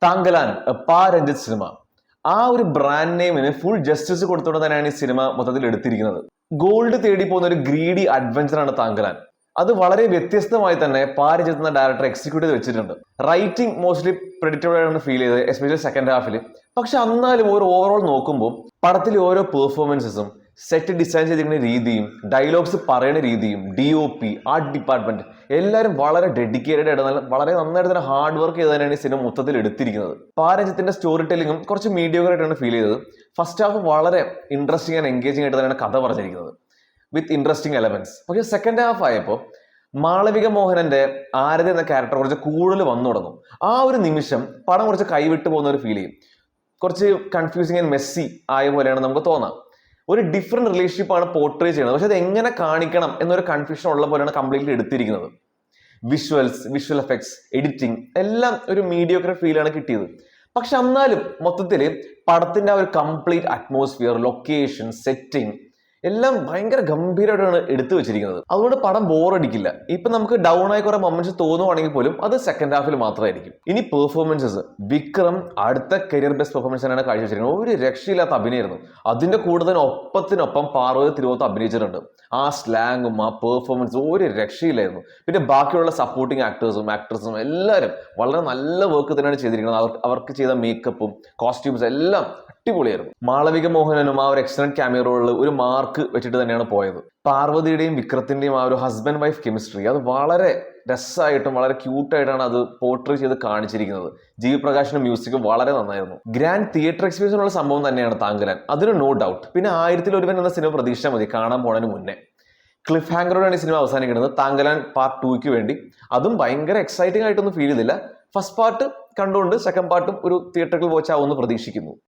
താങ്കലാൻ പാ രഞ്ജിത്ത് സിനിമ ആ ഒരു ബ്രാൻഡ് നെയിമിന് ഫുൾ ജസ്റ്റിസ് കൊടുത്തുകൊണ്ട് തന്നെയാണ് ഈ സിനിമ മൊത്തത്തിൽ എടുത്തിരിക്കുന്നത്. ഗോൾഡ് തേടി പോകുന്ന ഒരു ഗ്രീഡി അഡ്വഞ്ചർ ആണ് താങ്കലാൻ. അത് വളരെ വ്യത്യസ്തമായി തന്നെ പാ രഞ്ജിത്ത് എന്ന ഡയറക്ടർ എക്സിക്യൂട്ട് ചെയ്ത് വെച്ചിട്ടുണ്ട്. റൈറ്റിംഗ് മോസ്റ്റ്ലി പ്രെഡിക്റ്റബിൾ ആണ് ഫീൽ ചെയ്തത്, എസ്പെഷ്യലി സെക്കൻഡ് ഹാഫിൽ. പക്ഷെ എന്നാലും ഒരു ഓവറോൾ നോക്കുമ്പോൾ പടത്തിലെ ഓരോ പെർഫോമൻസസും സെറ്റ് ഡിസൈൻ ചെയ്തിരിക്കുന്ന രീതിയും ഡയലോഗ്സ് പറയുന്ന രീതിയും DOP ആർട്ട് ഡിപ്പാർട്ട്മെന്റ് എല്ലാവരും വളരെ ഡെഡിക്കേറ്റഡ് ആയിട്ട് വളരെ നന്നായിട്ട് തന്നെ ഹാർഡ് വർക്ക് ചെയ്ത് തന്നെയാണ് ഈ സിനിമ മൊത്തത്തിൽ എടുത്തിരിക്കുന്നത്. പാരഞ്ജിത്തിന്റെ സ്റ്റോറി ടെല്ലിങ്ങും കുറച്ച് മീഡിയോക്കർ ആയിട്ടാണ് ഫീൽ ചെയ്തത്. ഫസ്റ്റ് ഹാഫ് വളരെ ഇൻട്രസ്റ്റിംഗ് ആൻഡ് എൻഗേജിംഗ് ആയിട്ട് തന്നെയാണ് കഥ പറഞ്ഞിരിക്കുന്നത് വിത്ത് ഇൻട്രസ്റ്റിംഗ് എലമെന്റ്സ്. പക്ഷേ സെക്കൻഡ് ഹാഫ് ആയപ്പോൾ മാളവിക മോഹനന്റെ ആരതി എന്ന ക്യാരക്ടർ കുറച്ച് കൂടുതൽ വന്നു തുടങ്ങും. ആ ഒരു നിമിഷം പടം കുറച്ച് കൈവിട്ട് പോകുന്ന ഒരു ഫീൽ ചെയ്യും. കുറച്ച് കൺഫ്യൂസിങ് ആൻഡ് മെസ്സി ആയ പോലെയാണ് നമുക്ക് തോന്നാം. ഒരു ഡിഫറെന്റ് റിലേഷൻഷിപ്പ് ആണ് പോർട്രേ ചെയ്യുന്നത്. പക്ഷെ അത് എങ്ങനെ കാണിക്കണം എന്നൊരു കൺഫ്യൂഷൻ ഉള്ള പോലെയാണ് കംപ്ലീറ്റ്ലി എടുത്തിരിക്കുന്നത്. വിഷ്വൽ എഫക്ട്സ്, എഡിറ്റിംഗ് എല്ലാം ഒരു മീഡിയോക്കർ ഫീലാണ് കിട്ടിയത്. പക്ഷെ എന്നാലും മൊത്തത്തിൽ പടത്തിന്റെ ആ ഒരു കംപ്ലീറ്റ് അറ്റ്മോസ്ഫിയർ, ലൊക്കേഷൻ, സെറ്റിംഗ് എല്ലാം ഭയങ്കര ഗംഭീരമായിട്ടാണ് എടുത്തു വെച്ചിരിക്കുന്നത്. അതുകൊണ്ട് പടം ബോറടിക്കില്ല. ഇപ്പൊ നമുക്ക് ഡൗൺ ആയി കുറെ മൊമെന്റ്സ് തോന്നുവാണെങ്കിൽ പോലും അത് സെക്കൻഡ് ഹാഫിൽ മാത്രമായിരിക്കും. ഇനി പെർഫോമൻസസ്, വിക്രം അടുത്ത കരിയർ ബെസ്റ്റ് പെർഫോമൻസ് തന്നെയാണ് കാഴ്ചവെച്ചിരിക്കുന്നത്. ഒരു രക്ഷയില്ലാത്ത അഭിനയമായിരുന്നു. അതിന്റെ കൂടുതൽ ഒപ്പത്തിനൊപ്പം പാർവതി തിരുവോത്ത് അഭിനയിച്ചിട്ടുണ്ട്. ആ സ്ലാങ്ങും ആ പെർഫോമൻസും ഒരു രക്ഷയില്ലായിരുന്നു. പിന്നെ ബാക്കിയുള്ള സപ്പോർട്ടിങ് ആക്ടേഴ്സും എല്ലാവരും വളരെ നല്ല വർക്ക് തന്നെയാണ് ചെയ്തിരിക്കുന്നത്. അവർക്ക് ചെയ്ത മേക്കപ്പും കോസ്റ്റ്യൂംസ് എല്ലാം അടിപൊളിയായിരുന്നു. മാളവിക മോഹനനും ആ ഒരു എക്സലന്റ് ക്യാമിയോ റോളിൽ ഒരു മാർക്ക് വെച്ചിട്ട് തന്നെയാണ് പോയത്. പാർവതിയുടെയും വിക്രത്തിന്റെയും ആ ഒരു ഹസ്ബൻഡ് വൈഫ് കെമിസ്ട്രി അത് വളരെ രസമായിട്ടും വളരെ ക്യൂട്ടായിട്ടാണ് അത് പോർട്രേ ചെയ്ത് കാണിച്ചിരിക്കുന്നത്. ജീവി പ്രകാശിന്റെ മ്യൂസിക് വളരെ നന്നായിരുന്നു. ഗ്രാൻഡ് തിയേറ്റർ എക്സ്പീരിയൻസ് ഉള്ള സംഭവം തന്നെയാണ് താങ്കലാൻ, അതിന് നോ ഡൗട്ട്. പിന്നെ 1000-ൽ-ഒരുവൻ എന്ന സിനിമ പ്രതീക്ഷിച്ചാൽ മതി കാണാൻ പോണതിന് മുന്നേ. ക്ലിഫ് ഹാങ്കറോടാണ് ഈ സിനിമ അവസാനിക്കുന്നത് താങ്കലാൻ പാർട്ട് 2 വേണ്ടി. അതും ഭയങ്കര എക്സൈറ്റിംഗ് ആയിട്ടൊന്നും ഫീൽ ചെയ്തില്ല. ഫസ്റ്റ് പാർട്ട് കണ്ടുകൊണ്ട് സെക്കൻഡ് പാർട്ടും ഒരു തിയേറ്ററിൽ വാച്ച് ആവുമെന്ന് പ്രതീക്ഷിക്കുന്നു.